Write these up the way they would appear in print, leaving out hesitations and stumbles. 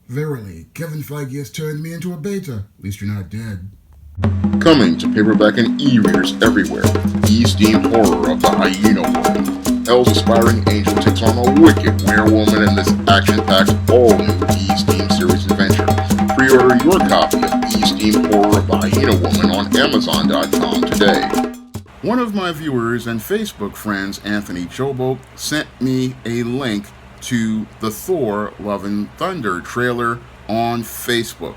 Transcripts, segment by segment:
Verily, Kevin Feige has turned me into a beta. At least you're not dead. Coming to paperback and e-readers everywhere, East-themed horror of the Hyena Woman. Hell's aspiring angel takes on a wicked werewoman in this action-packed, all-new East-themed series adventure. Pre-order your copy of East-themed horror of the Hyena Woman on Amazon.com today. One of my viewers and Facebook friends, Anthony Chobo, sent me a link to the Thor Love and Thunder trailer on Facebook.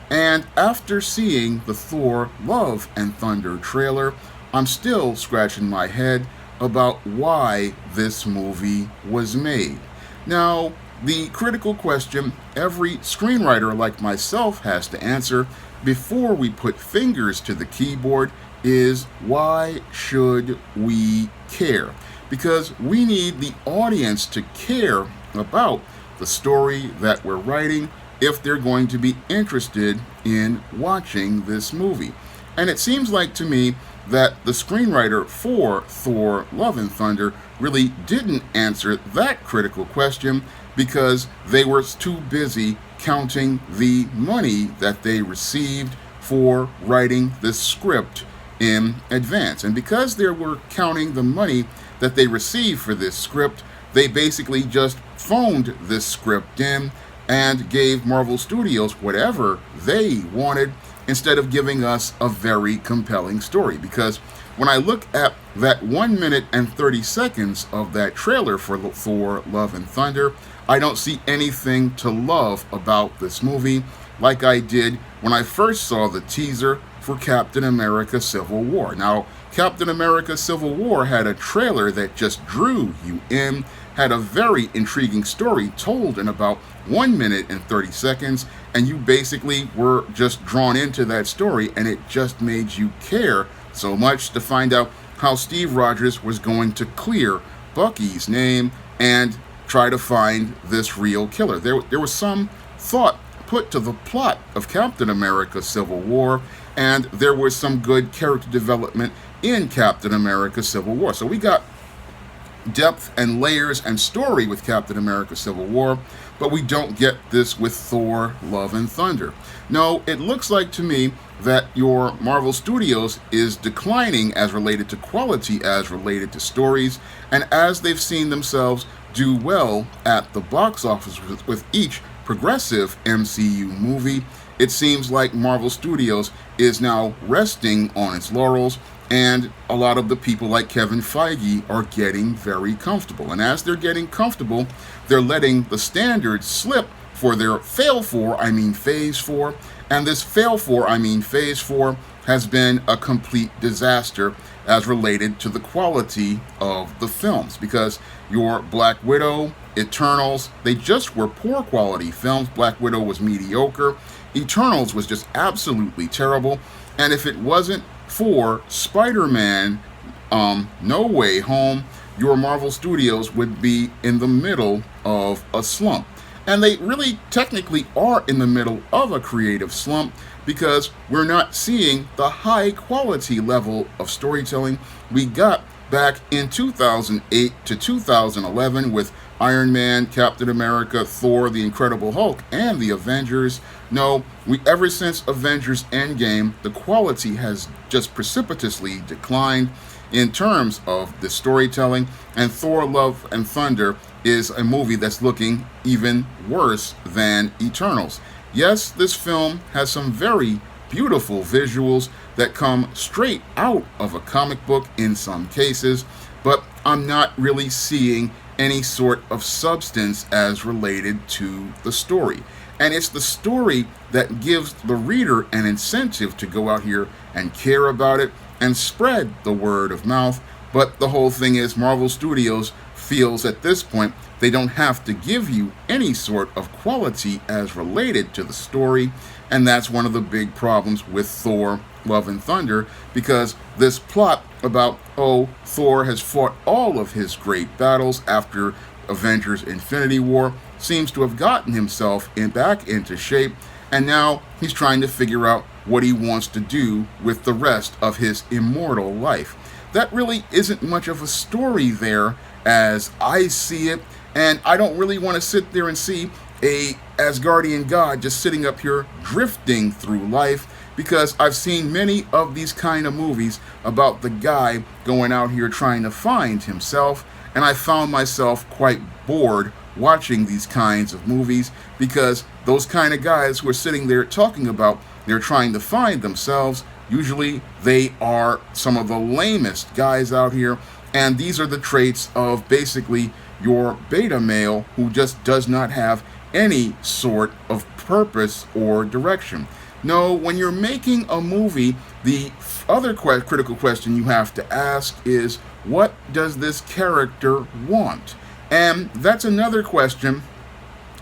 And after seeing the Thor Love and Thunder trailer, I'm still scratching my head about why this movie was made. Now, the critical question every screenwriter like myself has to answer before we put fingers to the keyboard is, why should we care? Because we need the audience to care about the story that we're writing if they're going to be interested in watching this movie. And it seems like to me that the screenwriter for Thor Love and Thunder really didn't answer that critical question because they were too busy counting the money that they received for writing this script in advance. And because they were counting the money that they received for this script, they basically just phoned this script in and gave Marvel Studios whatever they wanted instead of giving us a very compelling story. Because when I look at that 1 minute and 30 seconds of that trailer for Thor Love and Thunder, I don't see anything to love about this movie like I did when I first saw the teaser for Captain America Civil War. Now, Captain America Civil War had a trailer that just drew you in, had a very intriguing story told in about 1 minute and 30 seconds, and you basically were just drawn into that story, and it just made you care so much to find out how Steve Rogers was going to clear Bucky's name and try to find this real killer. There was some thought put to the plot of Captain America Civil War, and there was some good character development in Captain America Civil War. So we got depth and layers and story with Captain America Civil War, but we don't get this with Thor Love and Thunder. No, it looks like to me that your Marvel Studios is declining as related to quality, as related to stories, and as they've seen themselves do well at the box office with each progressive MCU movie, it seems like Marvel Studios is now resting on its laurels, and a lot of the people like Kevin Feige are getting very comfortable. And as they're getting comfortable, they're letting the standards slip for their Phase 4. And this Phase 4 has been a complete disaster as related to the quality of the films. Because your Black Widow, Eternals, they just were poor quality films. Black Widow was mediocre. Eternals was just absolutely terrible. And if it wasn't for Spider-Man No Way Home, your Marvel Studios would be in the middle of a slump. And they really technically are in the middle of a creative slump because we're not seeing the high quality level of storytelling we got back in 2008 to 2011 with Iron Man, Captain America, Thor, the Incredible Hulk, and the Avengers. No, ever since Avengers Endgame, the quality has just precipitously declined in terms of the storytelling, and Thor Love and Thunder is a movie that's looking even worse than Eternals. Yes, this film has some very beautiful visuals that come straight out of a comic book in some cases, but I'm not really seeing any sort of substance as related to the story. And it's the story that gives the reader an incentive to go out here and care about it and spread the word of mouth. But the whole thing is Marvel Studios feels at this point they don't have to give you any sort of quality as related to the story. And that's one of the big problems with Thor Love and Thunder, because this plot about, Thor has fought all of his great battles after Avengers Infinity War seems to have gotten himself back into shape, and now he's trying to figure out what he wants to do with the rest of his immortal life. That really isn't much of a story there as I see it, and I don't really want to sit there and see a Asgardian god just sitting up here drifting through life, because I've seen many of these kind of movies about the guy going out here trying to find himself, and I found myself quite bored watching these kinds of movies, because those kind of guys who are sitting there talking about they're trying to find themselves, usually they are some of the lamest guys out here, and these are the traits of basically your beta male who just does not have any sort of purpose or direction. No, when you're making a movie, the other critical question you have to ask is, what does this character want? And that's another question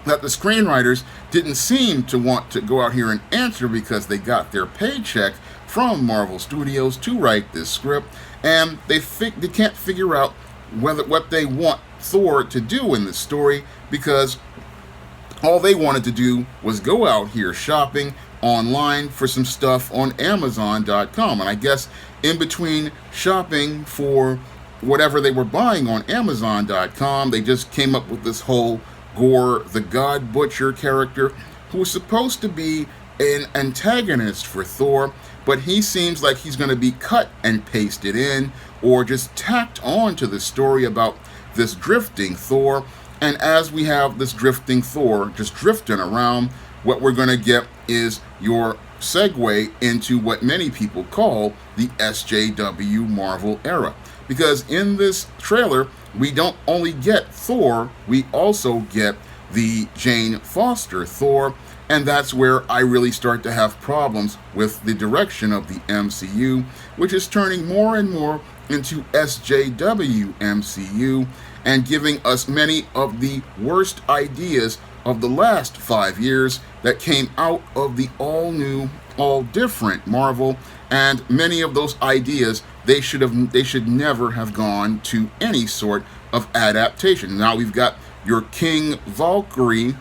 that the screenwriters didn't seem to want to go out here and answer, because they got their paycheck from Marvel Studios to write this script, and they can't figure out what they want Thor to do in this story, because all they wanted to do was go out here shopping online for some stuff on Amazon.com. And I guess in between shopping for whatever they were buying on Amazon.com, they just came up with this whole Gore the God Butcher character, who was supposed to be an antagonist for Thor, but he seems like he's going to be cut and pasted in, or just tacked on to the story about this drifting Thor. And as we have this drifting Thor just drifting around, what we're going to get is your segue into what many people call the SJW Marvel era. Because in this trailer, we don't only get Thor, we also get the Jane Foster Thor, and that's where I really start to have problems with the direction of the MCU, which is turning more and more into SJW MCU, and giving us many of the worst ideas of the last 5 years that came out of the all-new, all-different Marvel, and many of those ideas, they should never have gone to any sort of adaptation. Now we've got your King Valkyrie,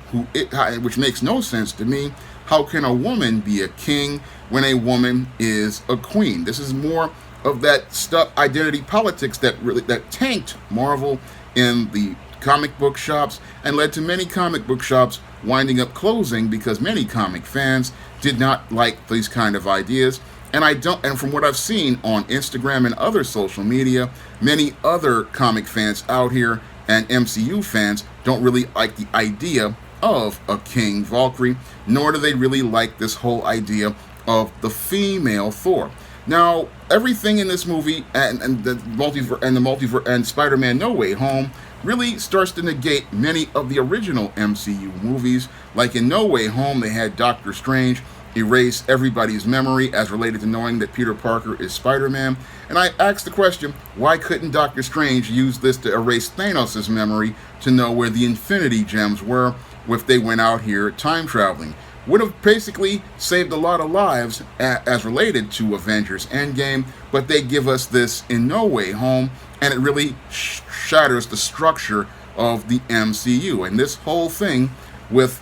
which makes no sense to me. How can a woman be a king when a woman is a queen? This is more of that stuff, identity politics, that tanked Marvel in the comic book shops and led to many comic book shops winding up closing, because many comic fans did not like these kind of ideas. And from what I've seen on Instagram and other social media, many other comic fans out here and MCU fans don't really like the idea of a King Valkyrie, nor do they really like this whole idea of the female Thor. Now, everything in this movie and the multiverse and Spider-Man No Way Home really starts to negate many of the original MCU movies. Like in No Way Home, they had Doctor Strange erase everybody's memory as related to knowing that Peter Parker is Spider-Man. And I asked the question, why couldn't Doctor Strange use this to erase Thanos' memory to know where the Infinity Gems were if they went out here time traveling? Would have basically saved a lot of lives as related to Avengers Endgame, but they give us this in No Way Home, and it really shatters the structure of the MCU. And this whole thing with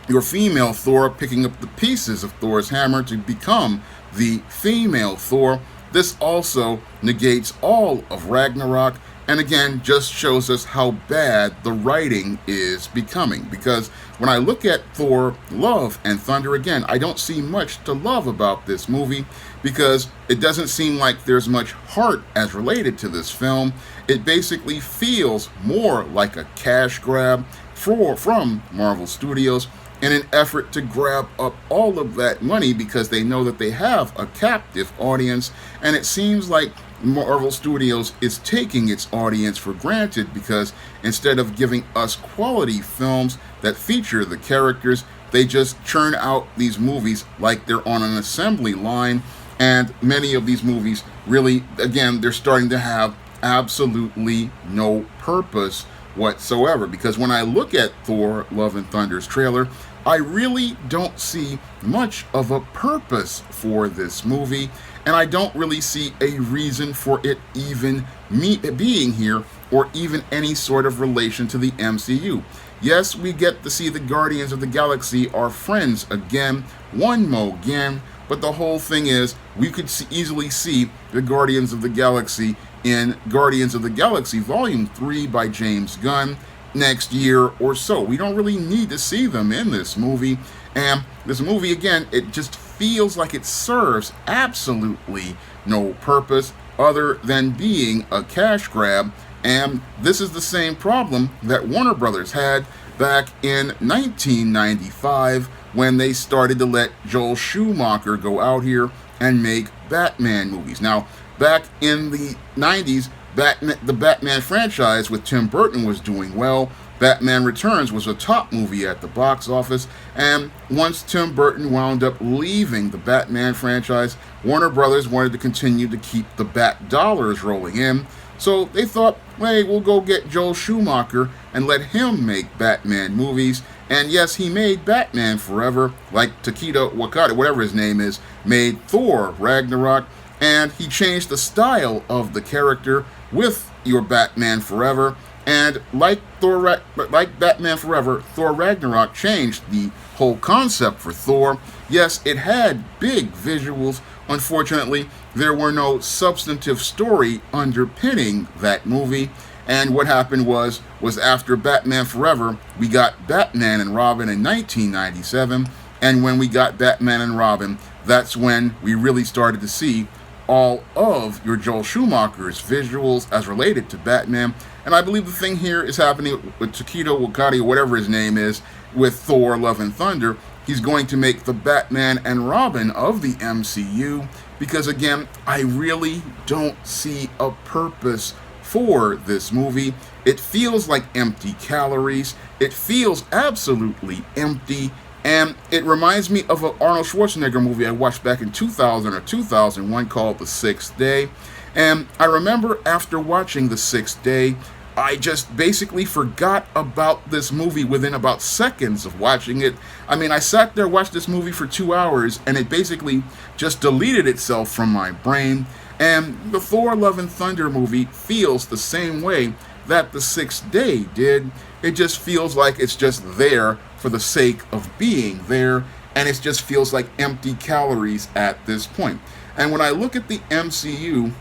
your female Thor picking up the pieces of Thor's hammer to become the female Thor, this also negates all of Ragnarok, and again just shows us how bad the writing is becoming. Because when I look at Thor Love and Thunder, again, I don't see much to love about this movie, because it doesn't seem like there's much heart as related to this film. It basically feels more like a cash grab from Marvel Studios in an effort to grab up all of that money, because they know that they have a captive audience, and it seems like Marvel Studios is taking its audience for granted, because instead of giving us quality films that feature the characters, they just churn out these movies like they're on an assembly line. And many of these movies really, again, they're starting to have absolutely no purpose whatsoever. Because when I look at Thor Love and Thunder's trailer, I really don't see much of a purpose for this movie, and I don't really see a reason for it even being here, or even any sort of relation to the MCU. Yes, we get to see the Guardians of the Galaxy are friends again, one more again, but the whole thing is, we could easily see the Guardians of the Galaxy in Guardians of the Galaxy Volume 3 by James Gunn, next year or so. We don't really need to see them in this movie. And this movie, again, it just feels like it serves absolutely no purpose other than being a cash grab. And this is the same problem that Warner Brothers had back in 1995 when they started to let Joel Schumacher go out here and make Batman movies. Now, back in the 90s, the Batman franchise with Tim Burton was doing well. Batman Returns was a top movie at the box office, and once Tim Burton wound up leaving the Batman franchise, Warner Brothers wanted to continue to keep the Bat dollars rolling in, so they thought, hey, we'll go get Joel Schumacher and let him make Batman movies. And yes, he made Batman Forever, like Taika Waititi, whatever his name is, made Thor Ragnarok, and he changed the style of the character with your Batman Forever. And like Batman Forever, Thor Ragnarok changed the whole concept for Thor. Yes, it had big visuals. Unfortunately, there were no substantive story underpinning that movie. And what happened was after Batman Forever, we got Batman and Robin in 1997. And when we got Batman and Robin, that's when we really started to see all of your Joel Schumacher's visuals as related to Batman. And I believe the thing here is happening with Taika Waititi, whatever his name is, with Thor Love and Thunder. He's going to make the Batman and Robin of the MCU because, again, I really don't see a purpose for this movie. It feels like empty calories. It feels absolutely empty. And it reminds me of an Arnold Schwarzenegger movie I watched back in 2000 or 2001 called The Sixth Day. And I remember after watching The Sixth Day, I just basically forgot about this movie within about seconds of watching it. I mean, I sat there, watched this movie for 2 hours, and it basically just deleted itself from my brain. And the Thor Love and Thunder movie feels the same way that The Sixth Day did. It just feels like it's just there for the sake of being there, and it just feels like empty calories at this point. And when I look at the MCU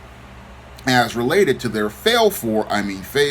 as related to their Phase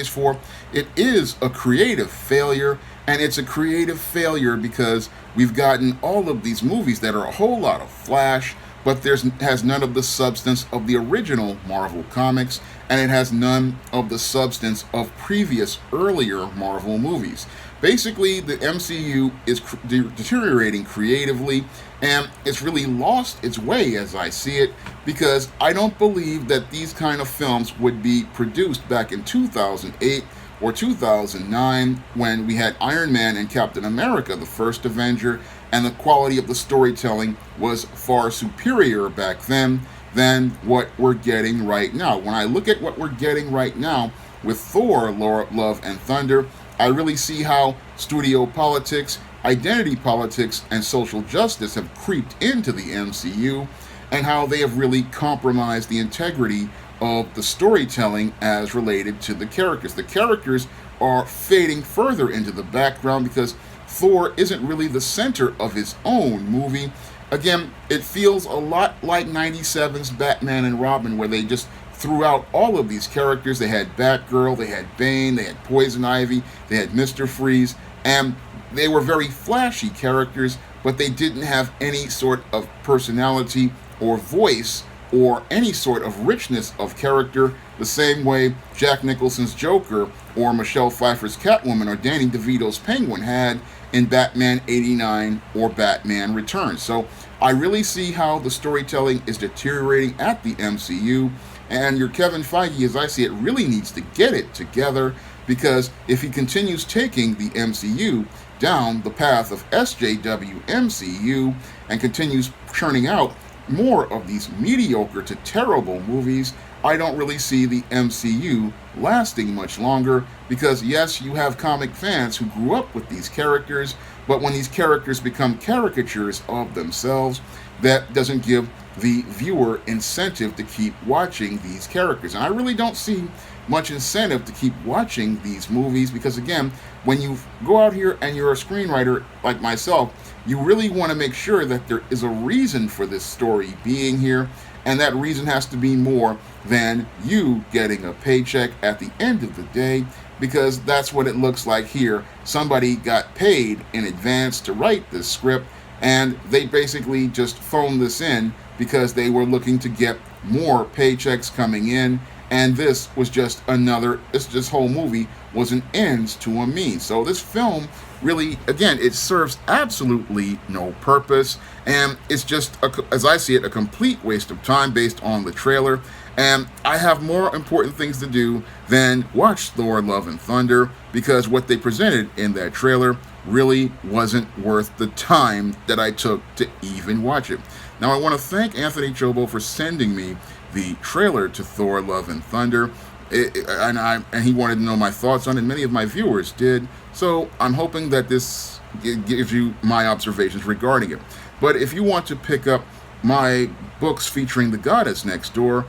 4, it is a creative failure, and it's a creative failure because we've gotten all of these movies that are a whole lot of flash, but has none of the substance of the original Marvel comics, and it has none of the substance of previous earlier Marvel movies. Basically, the MCU is deteriorating creatively, and it's really lost its way as I see it, because I don't believe that these kind of films would be produced back in 2008 or 2009 when we had Iron Man and Captain America, the first Avenger, and the quality of the storytelling was far superior back then than what we're getting right now. When I look at what we're getting right now with Thor, Love and Thunder, I really see how studio politics, identity politics, and social justice have creeped into the MCU, and how they have really compromised the integrity of the storytelling as related to the characters. The characters are fading further into the background because Thor isn't really the center of his own movie. Again, it feels a lot like 97's Batman and Robin, where they just threw out all of these characters. They had Batgirl, they had Bane, they had Poison Ivy, they had Mr. Freeze, and they were very flashy characters, but they didn't have any sort of personality or voice or any sort of richness of character, the same way Jack Nicholson's Joker or Michelle Pfeiffer's Catwoman or Danny DeVito's Penguin had in Batman 89 or Batman Returns. So I really see how the storytelling is deteriorating at the MCU, and your Kevin Feige, as I see it, really needs to get it together, because if he continues taking the MCU down the path of SJW MCU and continues churning out more of these mediocre to terrible movies, I don't really see the MCU lasting much longer, because yes, you have comic fans who grew up with these characters, but when these characters become caricatures of themselves, that doesn't give the viewer incentive to keep watching these characters. And I really don't see much incentive to keep watching these movies, because again, when you go out here and you're a screenwriter like myself, you really want to make sure that there is a reason for this story being here, and that reason has to be more than you getting a paycheck at the end of the day. because that's what it looks like here. Somebody got paid in advance to write this script, and they basically just phoned this in because they were looking to get more paychecks coming in, and this was just another, this whole movie was an ends to a means. So this film really, again, it serves absolutely no purpose, and it's just, as I see it, a complete waste of time based on the trailer. And I have more important things to do than watch Thor Love and Thunder, because what they presented in that trailer really wasn't worth the time that I took to even watch it. Now, I want to thank Anthony Chobo for sending me the trailer to Thor Love and Thunder, and he wanted to know my thoughts on it. Many of my viewers did, so I'm hoping that this gives you my observations regarding it. But if you want to pick up my books featuring the goddess next door,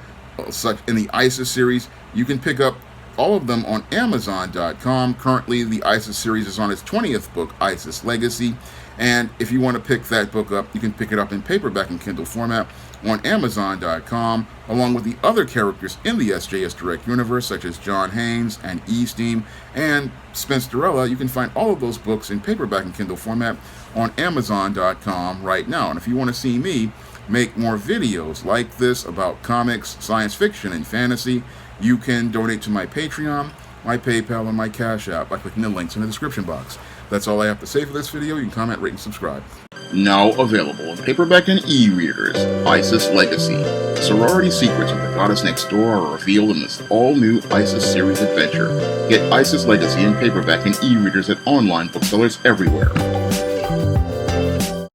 such in the ISIS series, you can pick up all of them on Amazon.com. Currently, the ISIS series is on its 20th book, ISIS Legacy. And if you want to pick that book up, you can pick it up in paperback and Kindle format on Amazon.com, along with the other characters in the SJS Direct universe, such as John Haynes and E-Steam and Spencerella. You can find all of those books in paperback and Kindle format on Amazon.com right now. And if you want to see me make more videos like this about comics, science fiction, and fantasy, you can donate to my Patreon, my PayPal, and my Cash App by clicking the links in the description box. That's all I have to say for this video. You can comment, rate, and subscribe. Now available in paperback and e-readers, ISIS Legacy. Sorority secrets of the goddess next door are revealed in this all-new ISIS series adventure. Get ISIS Legacy in paperback and e-readers at online booksellers everywhere.